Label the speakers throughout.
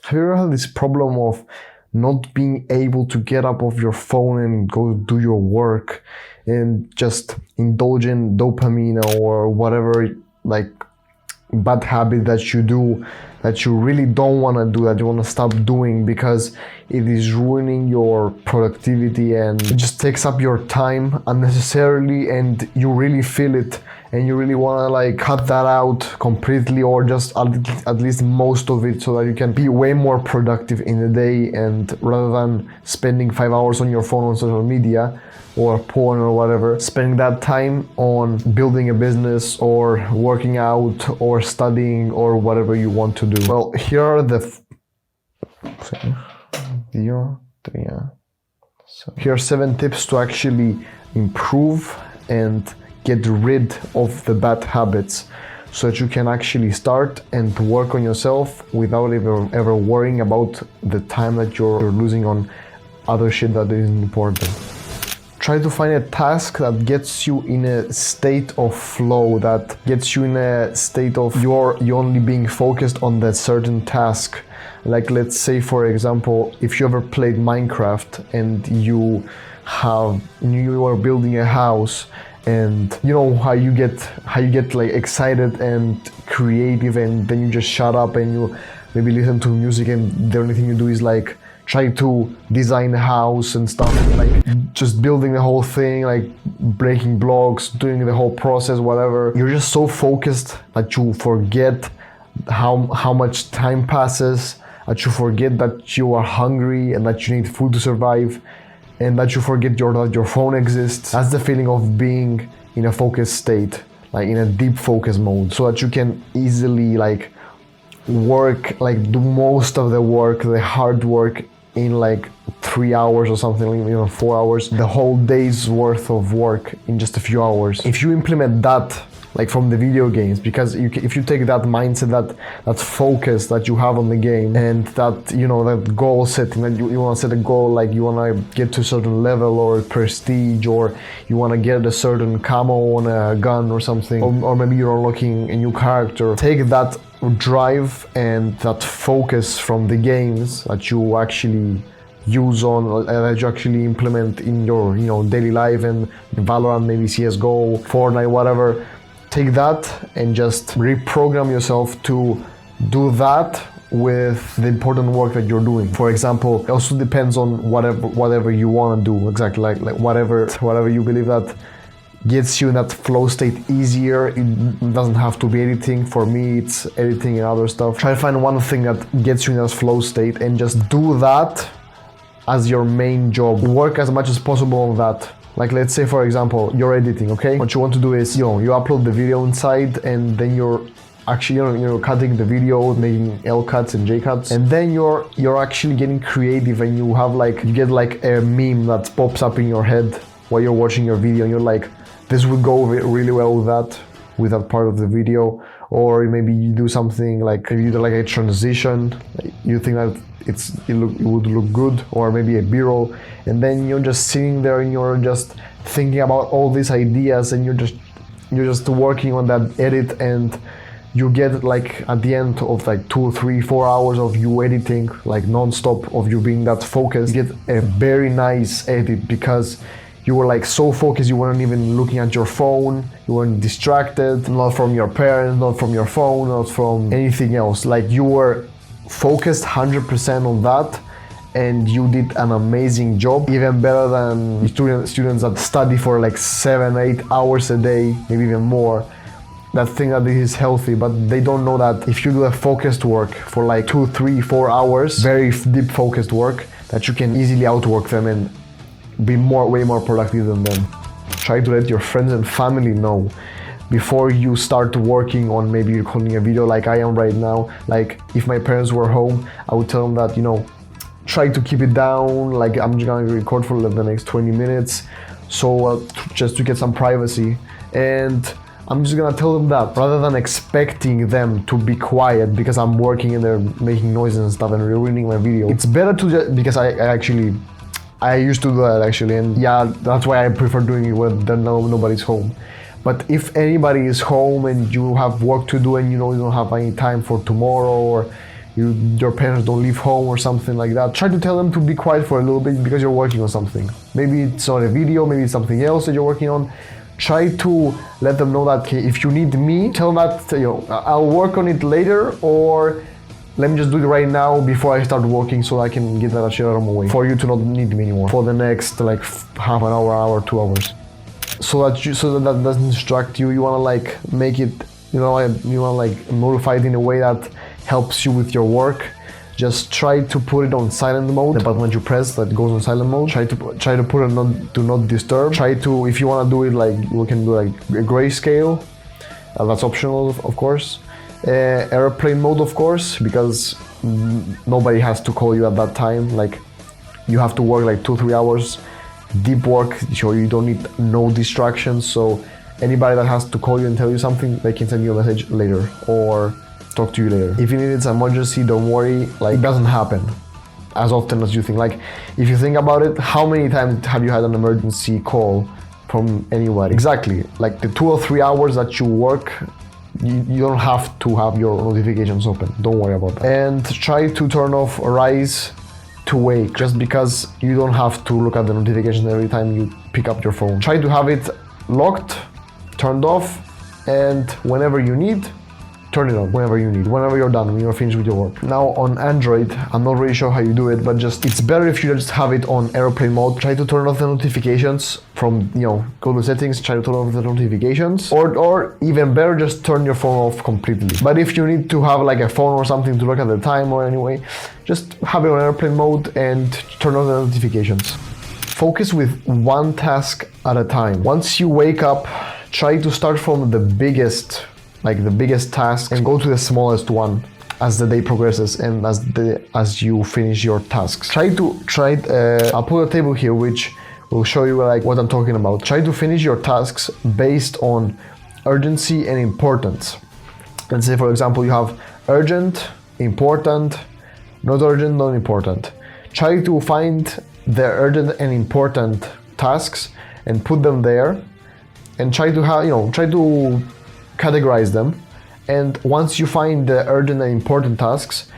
Speaker 1: Have you ever had this problem of not being able to get up off your phone and go do your work and just indulge in dopamine or whatever like bad habit that you do that you really don't want to do, that you want to stop doing because it is ruining your productivity and it just takes up your time unnecessarily, and you really feel it and you really want to like cut that out completely, or just at least most of it, so that you can be way more productive in the day, and rather than spending 5 hours on your phone on social media or porn or whatever, spending that time on building a business or working out or studying or whatever you want to do. Well, here are the here are 7 tips to actually improve and get rid of the bad habits, so that you can actually start and work on yourself without ever worrying about the time that you're losing on other shit that isn't important. Try to find a task that gets you in a state of flow, that gets you in a state of you're only being focused on that certain task. Like, let's say, for example, if you ever played Minecraft and you are building a house, and you know how you get like excited and creative, and then you just shut up and you maybe listen to music, and the only thing you do is like try to design a house and stuff, and like just building the whole thing, like breaking blocks, doing the whole process, whatever. You're just so focused that you forget how much time passes, that you forget that you are hungry and that you need food to survive, and that you forget that your phone exists. That's the feeling of being in a focused state, like in a deep focus mode, so that you can easily like work, like do most of the work, the hard work, in like 3 hours or something, 4 hours, the whole day's worth of work in just a few hours. If you implement that, like from the video games, because if you take that mindset, that focus that you have on the game, and that that goal setting, that you want to set a goal, like you want to get to a certain level or prestige, or you want to get a certain camo on a gun or something, or maybe you're unlocking a new character. Take that drive and that focus from the games that you actually use on, that you actually implement in your daily life, and Valorant, maybe CSGO, Fortnite, whatever. Take that and just reprogram yourself to do that with the important work that you're doing. For example, it also depends on whatever you want to do, exactly, like whatever you believe that gets you in that flow state easier. It doesn't have to be editing. For me, it's editing and other stuff. Try to find one thing that gets you in that flow state and just do that as your main job. Work as much as possible on that. Like, let's say, for example, you're editing, okay? What you want to do is, you upload the video inside, and then you're actually, cutting the video, making L cuts and J cuts, and then you're actually getting creative, and you get like a meme that pops up in your head while you're watching your video, and you're like, this would go really well with that part of the video. Or maybe you do something like, maybe you do like a transition, you think that it would look good, or maybe a b-roll, and then you're just sitting there and you're just thinking about all these ideas, and you're just working on that edit, and you get like at the end of like 2, 3, 4 hours of you editing, like non-stop of you being that focused, you get a very nice edit, because you were like so focused, you weren't even looking at your phone, you weren't distracted, not from your parents, not from your phone, not from anything else. Like, you were focused 100% on that, and you did an amazing job, even better than students that study for like 7, 8 hours a day, maybe even more, that think that this is healthy, but they don't know that if you do a focused work for like 2, 3, 4 hours, very deep focused work, that you can easily outwork them and be way more productive than them. Try to let your friends and family know before you start working on maybe recording a video, like I am right now. Like, if my parents were home, I would tell them that, try to keep it down, like I'm just gonna record for the next 20 minutes, so just to get some privacy. And I'm just gonna tell them that, rather than expecting them to be quiet because I'm working and they're making noises and stuff and ruining my video. It's better to just, because I used to do that actually, and yeah, that's why I prefer doing it when nobody's home. But if anybody is home and you have work to do, and you don't have any time for tomorrow, or your parents don't leave home or something like that, try to tell them to be quiet for a little bit because you're working on something. Maybe it's not a video, maybe it's something else that you're working on. Try to let them know that, okay, if you need me, tell them that, I'll work on it later, or let me just do it right now before I start working so I can get that shit out of my way, for you to not need me anymore for the next like half an hour, 2 hours. So that doesn't distract you. You wanna like make it, you wanna like notify it in a way that helps you with your work. Just try to put it on silent mode. The button that you press that goes on silent mode. Try to put it on do not disturb. Try to, if you wanna do it like, you can do like a grayscale. That's optional, of course. Airplane mode, of course, because nobody has to call you at that time. Like, you have to work like 2-3 hours deep work, so you don't need no distractions. So anybody that has to call you and tell you something, they can send you a message later or talk to you later. If you need it's an emergency, don't worry, like, it doesn't happen as often as you think. Like, if you think about it, how many times have you had an emergency call from anybody? Exactly, like the 2 or 3 hours that you work, you don't have to have your notifications open. Don't worry about that. And try to turn off Rise to Wake, just because you don't have to look at the notifications every time you pick up your phone. Try to have it locked, turned off, and whenever you need, turn it on whenever you need, whenever you're done, when you're finished with your work. Now on Android, I'm not really sure how you do it, but it's better if you just have it on airplane mode. Try to turn off the notifications from, go to settings, try to turn off the notifications, or even better, just turn your phone off completely. But if you need to have like a phone or something to look at the time or anyway, just have it on airplane mode and turn off the notifications. Focus with one task at a time. Once you wake up, try to start from the biggest task and go to the smallest one as the day progresses and as you finish your tasks. I'll put a table here which will show you like what I'm talking about. Try to finish your tasks based on urgency and importance. Let's say, for example, you have urgent, important, not urgent, not important. Try to find the urgent and important tasks and put them there, and try to categorize them. And once you find the urgent and important tasks,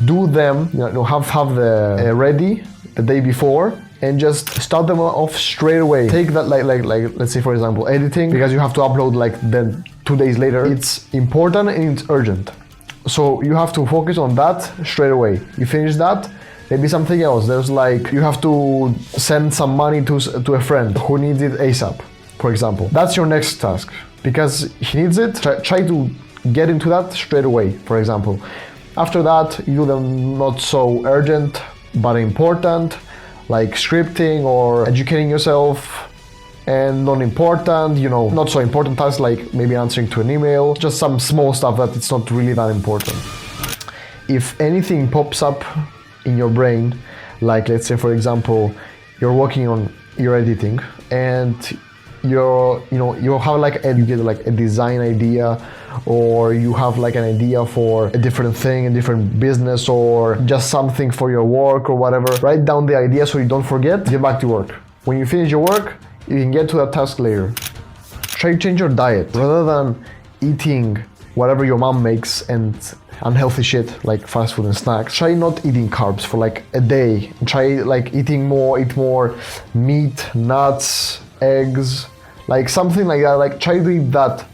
Speaker 1: do them, have the ready the day before, and just start them off straight away. Take that like let's say, for example, editing, because you have to upload like then 2 days later. It's important and it's urgent, so you have to focus on that straight away. You finish that, maybe something else. There's like, you have to send some money to a friend who needs it ASAP, for example. That's your next task, because he needs it. Try to get into that straight away, for example. After that, you do them not so urgent but important, like scripting or educating yourself, and non-important, not so important tasks like maybe answering to an email, just some small stuff that it's not really that important. If anything pops up in your brain, like let's say, for example, you're working on your editing and you have you get like a design idea, or you have like an idea for a different thing, a different business, or just something for your work or whatever. Write down the idea so you don't forget. Get back to work. When you finish your work, you can get to that task later. Try to change your diet. Rather than eating whatever your mom makes and unhealthy shit like fast food and snacks, try not eating carbs for like a day. Try like eat more meat, nuts, eggs, like something like that. Like, try to eat that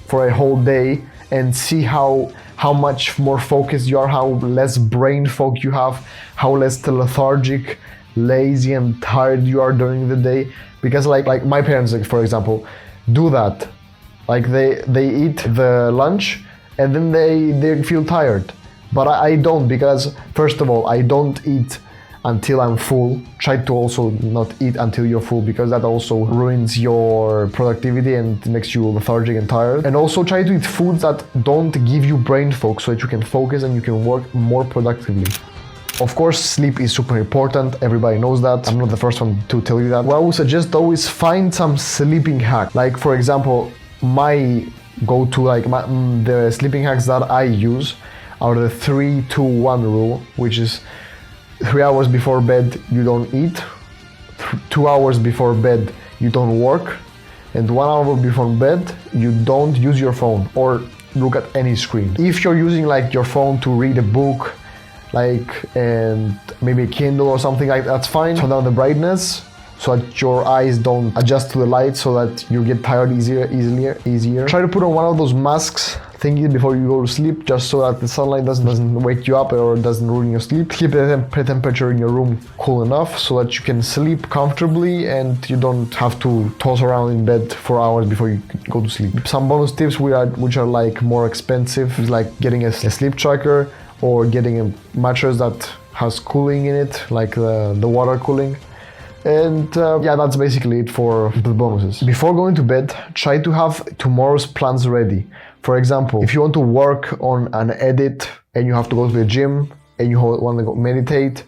Speaker 1: for a whole day and see how much more focused you are, how less brain fog you have, how less lethargic, lazy and tired you are during the day. Because like my parents, like, for example, do that. Like they eat the lunch and then they feel tired. But I don't, because first of all, I don't eat until I'm full. Try to also not eat until you're full, because that also ruins your productivity and makes you lethargic and tired. And also try to eat foods that don't give you brain fog, so that you can focus and you can work more productively. Of course, sleep is super important. Everybody knows that. I'm not the first one to tell you that. What I would suggest though is find some sleeping hack. Like, for example, my go-to, the sleeping hacks that I use are the 3-2-1 rule, which is 3 hours before bed you don't eat, 2 hours before bed you don't work, and 1 hour before bed you don't use your phone or look at any screen. If you're using like your phone to read a book, and maybe a Kindle or something like that's fine. Turn down the brightness so that your eyes don't adjust to the light, so that you get tired easier. Try to put on one of those masks thinking before you go to sleep, just so that the sunlight doesn't wake you up or doesn't ruin your sleep. Keep the temperature in your room cool enough so that you can sleep comfortably and you don't have to toss around in bed for hours before you go to sleep. Some bonus tips which are like more expensive is like getting a sleep tracker or getting a mattress that has cooling in it, like the water cooling. And yeah, that's basically it for the bonuses. Before going to bed, try to have tomorrow's plans ready. For example, if you want to work on an edit and you have to go to the gym and you want to go meditate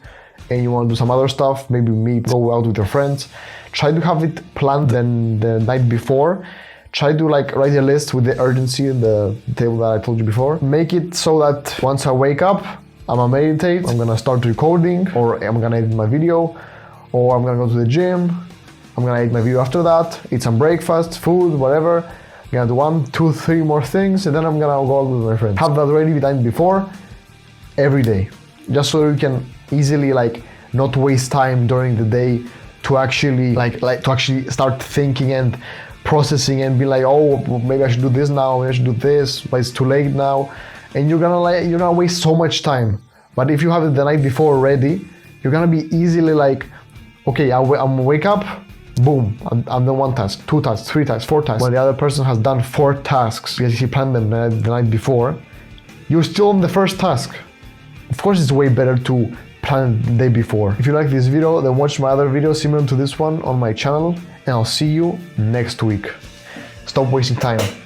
Speaker 1: and you want to do some other stuff, maybe go out with your friends, try to have it planned then the night before. Try to like write a list with the urgency in the table that I told you before. Make it so that once I wake up, I'm gonna meditate, I'm gonna start recording, or I'm gonna edit my video, or I'm gonna go to the gym, I'm gonna eat my video after that, eat some breakfast, food, whatever. I'm gonna do 1, 2, 3 more things, and then I'm gonna go out with my friends. Have that ready the time before, every day. Just so you can easily like not waste time during the day to actually to actually start thinking and processing and be like, oh, maybe I should do this now, maybe I should do this, but it's too late now. And you're gonna waste so much time. But if you have it the night before ready, you're gonna be easily like, okay, I'm wake up, boom, I'm done 1 task, 2 tasks, 3 tasks, 4 tasks. When the other person has done 4 tasks because he planned them the night before, you're still on the first task. Of course, it's way better to plan the day before. If you like this video, then watch my other videos similar to this one on my channel, and I'll see you next week. Stop wasting time.